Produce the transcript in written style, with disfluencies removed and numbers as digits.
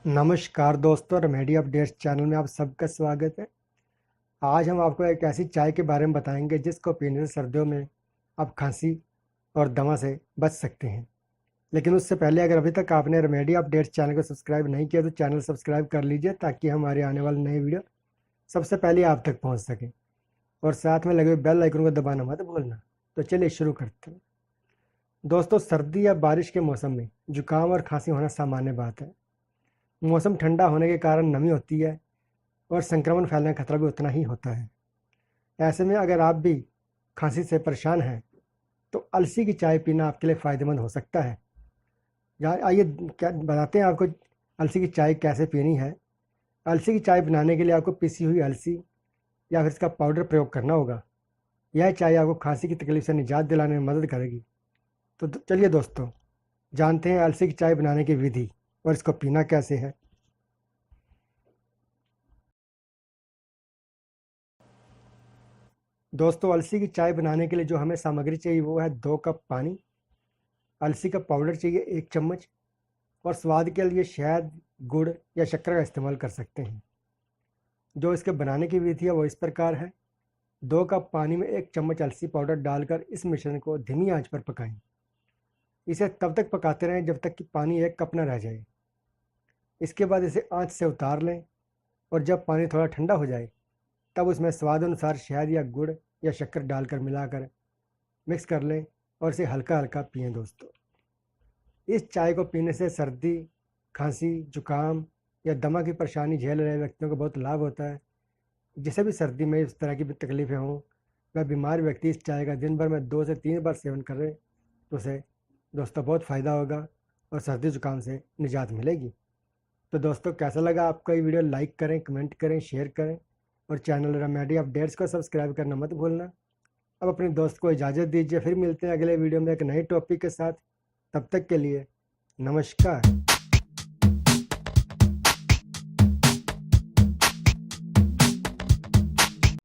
नमस्कार दोस्तों, remedy updates channel में आप सबका स्वागत है। आज हम आपको एक ऐसी चाय के बारे में बताएंगे जिसको पीने से सर्दियों में आप खांसी और दमा से बच सकते हैं। लेकिन उससे पहले अगर अभी तक आपने रेमेडी अपडेट्स चैनल को सब्सक्राइब नहीं किया तो चैनल सब्सक्राइब कर लीजिए ताकि हमारे आने वाले नए वीडियो सबसे पहले आप तक पहुँच सकें, और साथ में लगे हुए बेल आइकन को दबाना मत भूलना। तो चलिए शुरू करते हैं। दोस्तों, सर्दी या बारिश के मौसम में जुकाम और खांसी होना सामान्य बात है। मौसम ठंडा होने के कारण नमी होती है और संक्रमण फैलने का खतरा भी उतना ही होता है। ऐसे में अगर आप भी खांसी से परेशान हैं तो अलसी की चाय पीना आपके लिए फ़ायदेमंद हो सकता है। आइए क्या बताते हैं आपको अलसी की चाय कैसे पीनी है। अलसी की चाय बनाने के लिए आपको पिसी हुई अलसी या फिर इसका पाउडर प्रयोग करना होगा। यह चाय आपको खांसी की तकलीफ से निजात दिलाने में मदद करेगी। तो चलिए दोस्तों, जानते हैं अलसी की चाय बनाने की विधि और इसको पीना कैसे है। दोस्तों, अलसी की चाय बनाने के लिए जो हमें सामग्री चाहिए वो है 2 कप पानी, अलसी का पाउडर चाहिए 1 चम्मच, और स्वाद के लिए शहद, गुड़ या शक्कर का इस्तेमाल कर सकते हैं। जो इसके बनाने की विधि है वो इस प्रकार है। 2 कप पानी में 1 चम्मच अलसी पाउडर डालकर इस मिश्रण को धीमी आंच पर पकाएं। इसे तब तक पकाते रहें जब तक कि पानी 1 कप न रह जाए। इसके बाद इसे आंच से उतार लें, और जब पानी थोड़ा ठंडा हो जाए तब उसमें स्वाद अनुसार शहद या गुड़ या शक्कर डालकर मिलाकर मिक्स कर लें और इसे हल्का हल्का पिएं। दोस्तों, इस चाय को पीने से सर्दी, खांसी, जुकाम या दमा की परेशानी झेल रहे व्यक्तियों को बहुत लाभ होता है। जिसे भी सर्दी में इस तरह की तकलीफ़ें हों, वह बीमार व्यक्ति इस चाय का दिन भर में 2 से 3 बार सेवन करें तो उसे दोस्तों बहुत फ़ायदा होगा और सर्दी जुकाम से निजात मिलेगी। तो दोस्तों, कैसा लगा आपको ये वीडियो? लाइक करें, कमेंट करें, शेयर करें, और चैनल रेमेडी अपडेट्स को सब्सक्राइब करना मत भूलना। अब अपने दोस्त को इजाज़त दीजिए, फिर मिलते हैं अगले वीडियो में एक नए टॉपिक के साथ। तब तक के लिए नमस्कार।